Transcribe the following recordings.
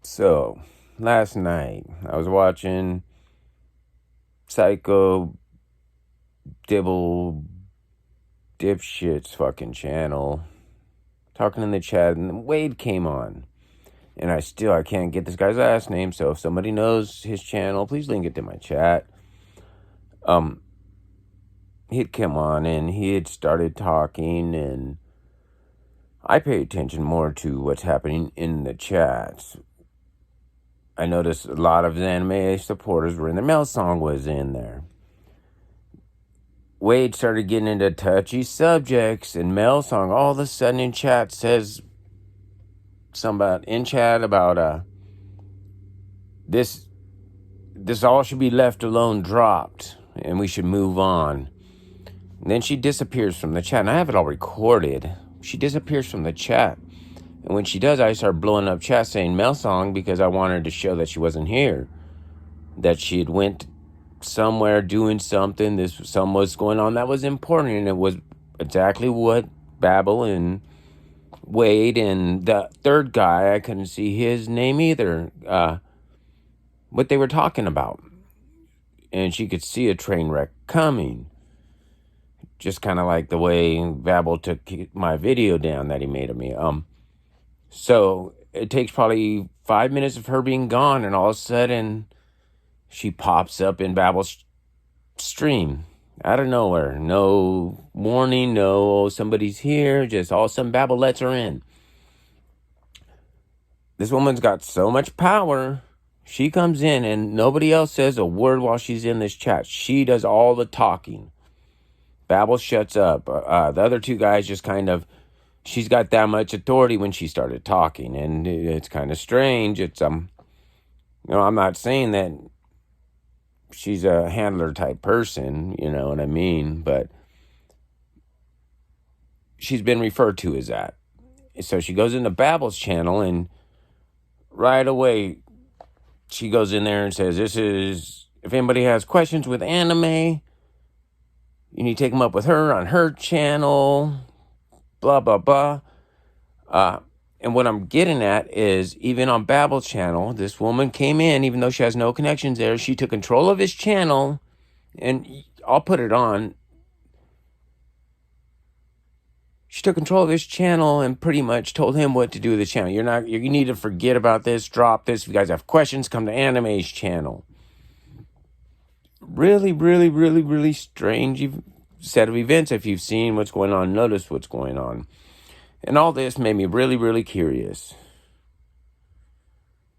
So, last night I was watching Psycho Dibble Dipshit's fucking channel, talking in the chat, and Wade came on. And I can't get this guy's last name, so if somebody knows his channel, please link it to my chat. He'd come on and he had started talking, and I pay attention more to what's happening in the chats. I noticed a lot of anime supporters were in there. Mel Song was in there. Wade started getting into touchy subjects, and Mel Song all of a sudden in chat says about this all should be left alone, dropped, and we should move on. And then she disappears from the chat, and I have it all recorded. She disappears from the chat, and when she does, I start blowing up chat saying Mel Song because I wanted to show that she wasn't here, that she had went somewhere doing something. Something was going on that was important, and it was exactly what Babel and Wade and the third guy, I couldn't see his name either, what they were talking about. And she could see a train wreck coming, just kind of like the way Babel took my video down that he made of me. So it takes probably 5 minutes of her being gone, and all of a sudden she pops up in Babel's stream out of nowhere. No warning, no somebody's here, just all of a sudden Babel lets her in. This woman's got so much power. She comes in and nobody else says a word while she's in this chat. She does all the talking. Babel shuts up. The other two guys just kind of, she's got that much authority when she started talking, and it's kind of strange. It's I'm not saying that she's a handler type person, you know what I mean, but she's been referred to as that. So she goes into Babel's channel, and right away she goes in there and says, if anybody has questions with anime, you need to take them up with her on her channel, blah, blah, blah. And what I'm getting at is, even on Babel's channel, this woman came in, even though she has no connections there, she took control of his channel, and I'll put it on. She took control of his channel and pretty much told him what to do with the channel. You need to forget about this, drop this. If you guys have questions, come to Anime's channel. Really, really, really, really strange set of events. If you've seen what's going on, notice what's going on. And all this made me really, really curious.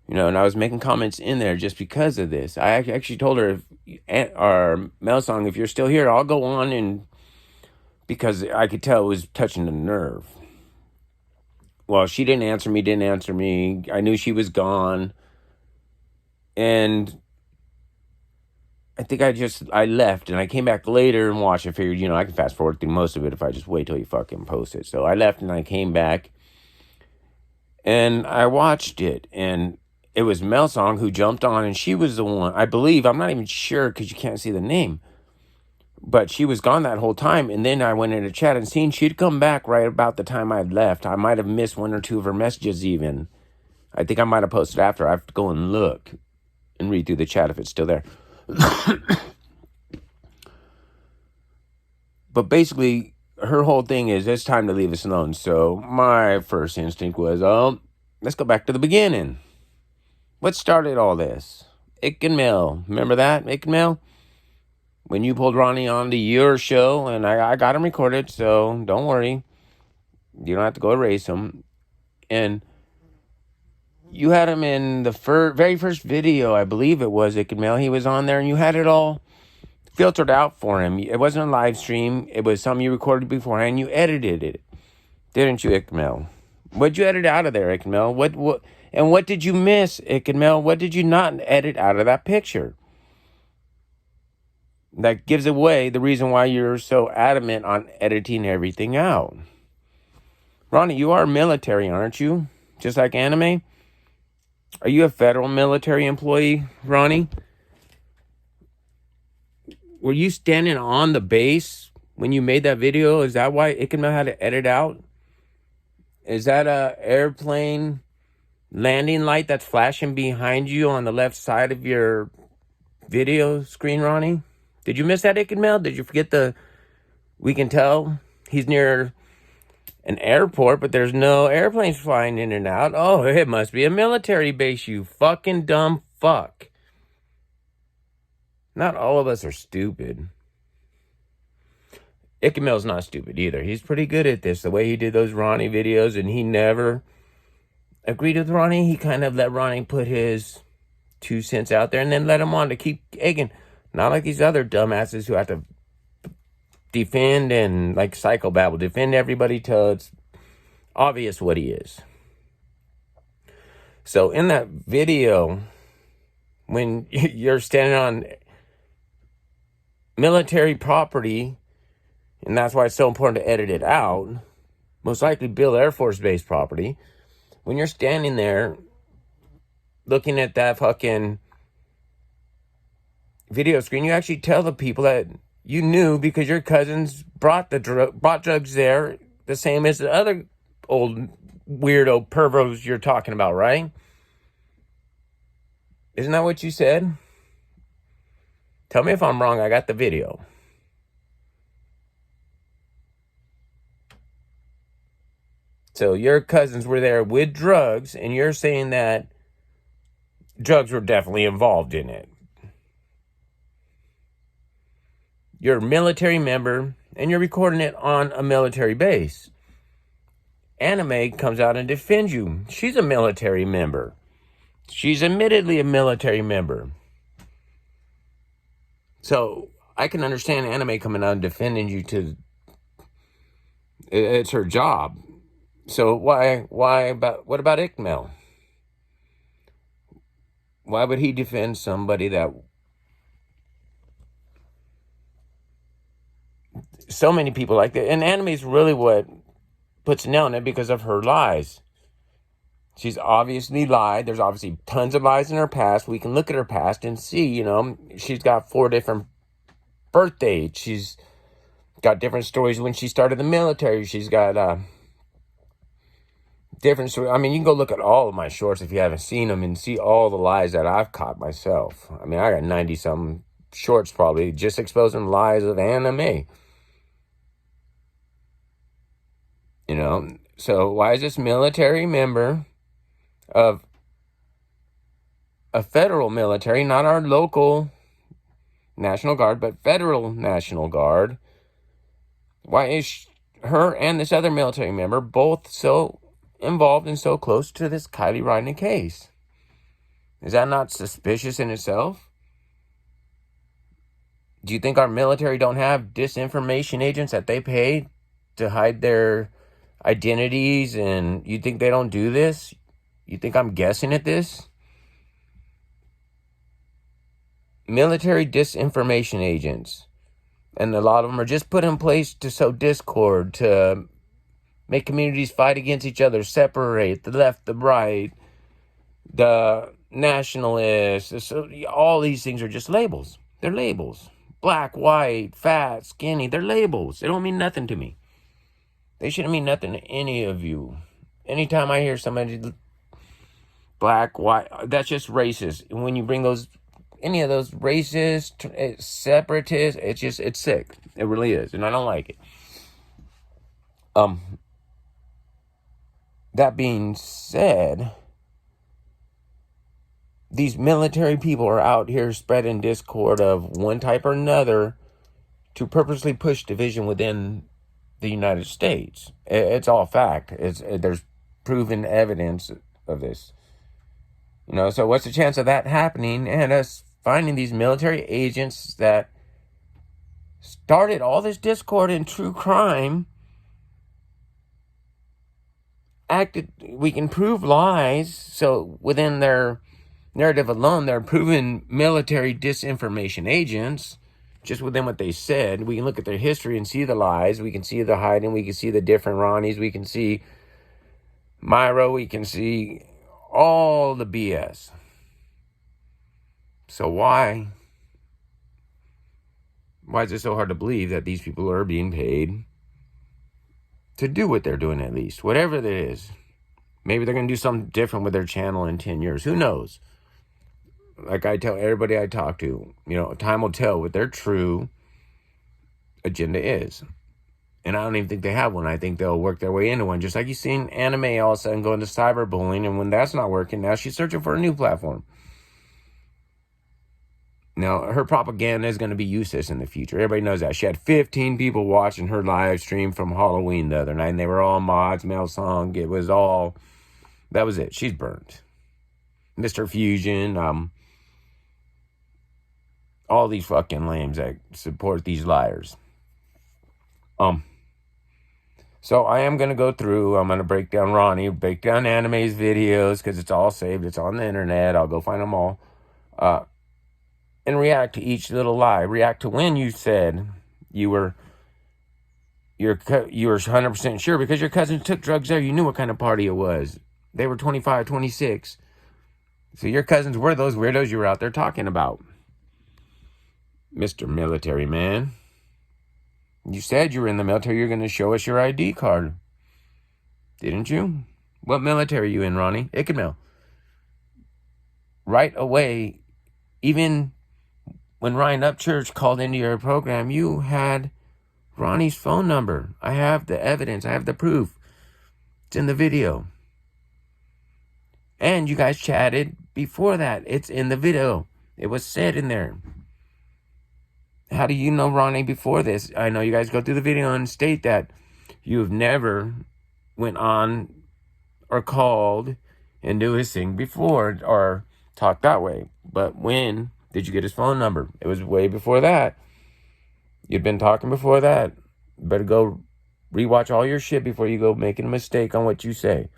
And I was making comments in there just because of this. I actually told her, Mel Song, if you're still here, I'll go on, and because I could tell it was touching the nerve. Well, she didn't answer me. I knew she was gone. And I think I left, and I came back later and watched. I figured, I can fast forward through most of it if I just wait till you fucking post it. So I left, and I came back, and I watched it, and it was Mel Song who jumped on, and she was the one, I believe, I'm not even sure because you can't see the name, but she was gone that whole time. And then I went into chat and seen she'd come back right about the time I'd left. I might have missed one or two of her messages even. I think I might have posted after. I have to go and look and read through the chat if it's still there. But basically, her whole thing is, it's time to leave us alone. So my first instinct was, let's go back to the beginning. What started all this? Ick and Mel. Remember that, Ick and Mel? When you pulled Ronnie onto your show, and I got him recorded, so don't worry. You don't have to go erase him. And you had him in the very first video, I believe it was, Ick and Mel. He was on there, and you had it all filtered out for him. It wasn't a live stream. It was something you recorded beforehand. You edited it, didn't you, Ick and Mel? What'd you edit out of there, Ick and Mel? What did you miss, Ick and Mel? What did you not edit out of that picture? That gives away the reason why you're so adamant on editing everything out. Ronnie, you are military, aren't you? Just like Anime? Are you a federal military employee, Ronnie? Were you standing on the base when you made that video? Is that why Ick and Mel had to edit out? Is that a airplane landing light that's flashing behind you on the left side of your video screen, Ronnie? Did you miss that, Ickmail? Did you forget we can tell he's near an airport, but there's no airplanes flying in and out. Oh, it must be a military base, you fucking dumb fuck. Not all of us are stupid. Ickmail's not stupid either. He's pretty good at this. The way he did those Ronnie videos, and he never agreed with Ronnie. He kind of let Ronnie put his 2 cents out there and then let him on to keep egging. Not like these other dumbasses who have to defend and, like psychobabble, defend everybody till it's obvious what he is. So in that video, when you're standing on military property, and that's why it's so important to edit it out, most likely Beale Air Force Base property, when you're standing there looking at that fucking video screen, you actually tell the people that you knew because your cousins brought drugs there, the same as the other old weirdo pervos you're talking about, right? Isn't that what you said? Tell me if I'm wrong. I got the video. So your cousins were there with drugs, and you're saying that drugs were definitely involved in it. You're a military member, and you're recording it on a military base. Anime comes out and defends you. She's a military member. She's admittedly a military member. So I can understand Anime coming out and defending you it's her job. So what about Ickmail? Why would he defend somebody that so many people like that? And Anime is really what puts a nail in it because of her lies. She's obviously lied. There's obviously tons of lies in her past. We can look at her past and see, she's got 4 different birth dates. She's got different stories when she started the military. She's got different stories. I mean, you can go look at all of my shorts if you haven't seen them and see all the lies that I've caught myself. I mean, I got 90-something shorts probably just exposing lies of Anime. So why is this military member of a federal military, not our local National Guard, but federal National Guard, why is her and this other military member both so involved and so close to this Kiely Rodni case? Is that not suspicious in itself? Do you think our military don't have disinformation agents that they pay to hide their identities, and you think they don't do this? You think I'm guessing at this? Military disinformation agents, and a lot of them are just put in place to sow discord, to make communities fight against each other, separate the left, the right, the nationalists. So all these things are just labels. They're labels. Black, white, fat, skinny, they're labels. They don't mean nothing to me. They shouldn't mean nothing to any of you. Anytime I hear somebody black, white, that's just racist. And when you bring any of those racist, separatist, it's sick. It really is. And I don't like it. That being said, these military people are out here spreading discord of one type or another to purposely push division within the United States. It's all fact. There's proven evidence of this. So what's the chance of that happening and us finding these military agents that started all this discord and true crime, we can prove lies, so within their narrative alone, they're proven military disinformation agents, just within what they said. We can look at their history and see the lies. We can see the hiding. We can see the different Ronnies. We can see Myra. We can see all the BS. So why is it so hard to believe that these people are being paid to do what they're doing, at least? Whatever it is. Maybe they're going to do something different with their channel in 10 years. Who knows? Like I tell everybody I talk to, time will tell what their true agenda is. And I don't even think they have one. I think they'll work their way into one. Just like you've seen anime all of a sudden go into cyberbullying. And when that's not working, now she's searching for a new platform. Now, her propaganda is going to be useless in the future. Everybody knows that. She had 15 people watching her live stream from Halloween the other night. And they were all mods, Mel Song. It was all... That was it. She's burned. Mr. Fusion. All these fucking lames that support these liars. So I am going to go through. I'm going to break down Ronnie. Break down Anime's videos. Because it's all saved. It's on the internet. I'll go find them all. And react to each little lie. React to when you said you were 100% sure because your cousin took drugs there. You knew what kind of party it was. They were 25, 26. So your cousins were those weirdos you were out there talking about. Mr. Military Man. You said you were in the military. You're going to show us your ID card. Didn't you? What military are you in, Ronnie? ICML. Right away, even... when Ryan Upchurch called into your program, you had Ronnie's phone number. I have the evidence. I have the proof. It's in the video. And you guys chatted before that. It's in the video. It was said in there. How do you know Ronnie before this? I know you guys go through the video and state that you've never went on or called and do his thing before or talked that way. But when... did you get his phone number? It was way before that. You'd been talking before that. You better go rewatch all your shit before you go making a mistake on what you say.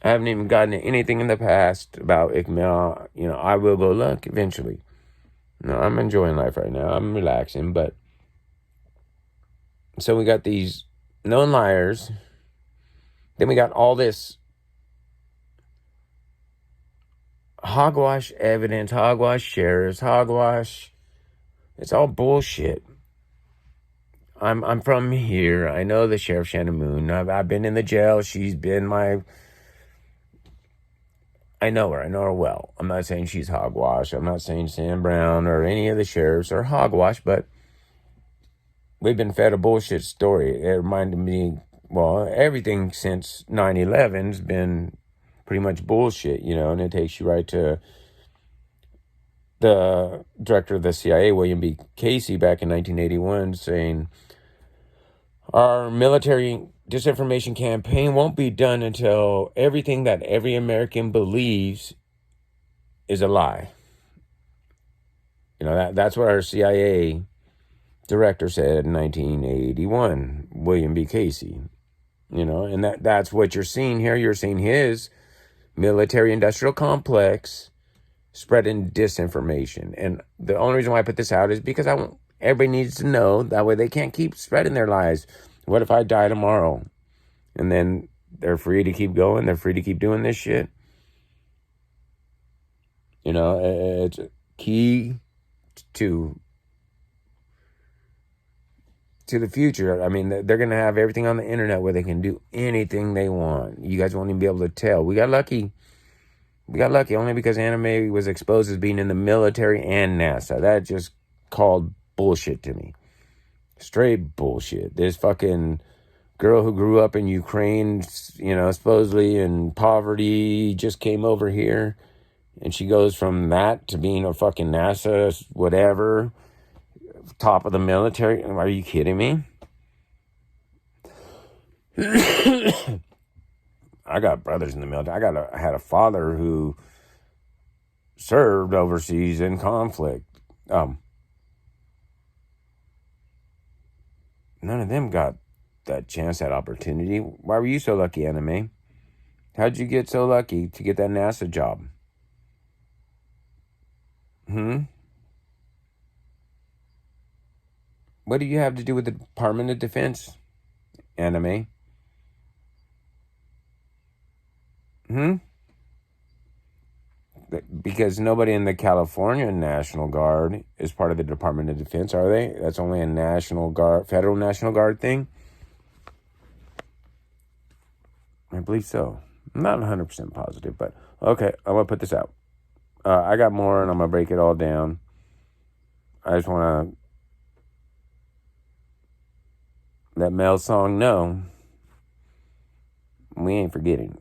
I haven't even gotten anything in the past about ICML. I will go look eventually. No, I'm enjoying life right now. I'm relaxing, but... so we got these known liars. Then we got all this... hogwash evidence, hogwash sheriffs, hogwash. It's all bullshit. I'm from here. I know the Sheriff Shannon Moon. I've been in the jail. She's been my... I know her. I know her well. I'm not saying she's hogwash. I'm not saying Sam Brown or any of the sheriffs are hogwash, but we've been fed a bullshit story. It reminded me, well, everything since 9/11's been pretty much bullshit, and it takes you right to the director of the CIA, William B. Casey, back in 1981, saying, our military disinformation campaign won't be done until everything that every American believes is a lie. That's what our CIA director said in 1981, William B. Casey. And that's what you're seeing here. You're seeing his military-industrial complex spreading disinformation. And the only reason why I put this out is because everybody needs to know. That way they can't keep spreading their lies. What if I die tomorrow? And then they're free to keep going. They're free to keep doing this shit. It's key to the future. I mean, they're going to have everything on the internet where they can do anything they want. You guys won't even be able to tell. We got lucky. We got lucky only because Anime was exposed as being in the military and NASA. That just called bullshit to me. Straight bullshit. This fucking girl who grew up in Ukraine, supposedly in poverty, just came over here. And she goes from that to being a fucking NASA, whatever, top of the military. Are you kidding me? I got brothers in the military. I had a father who served overseas in conflict. None of them got that chance, that opportunity. Why were you so lucky, Anime? How'd you get so lucky to get that NASA job? What do you have to do with the Department of Defense, Anime? Because nobody in the California National Guard is part of the Department of Defense, are they? That's only a National Guard, Federal National Guard thing. I believe so. I'm not 100% positive, but okay, I'm going to put this out. I got more, and I'm going to break it all down. I just want to let Mel Song know we ain't forgetting.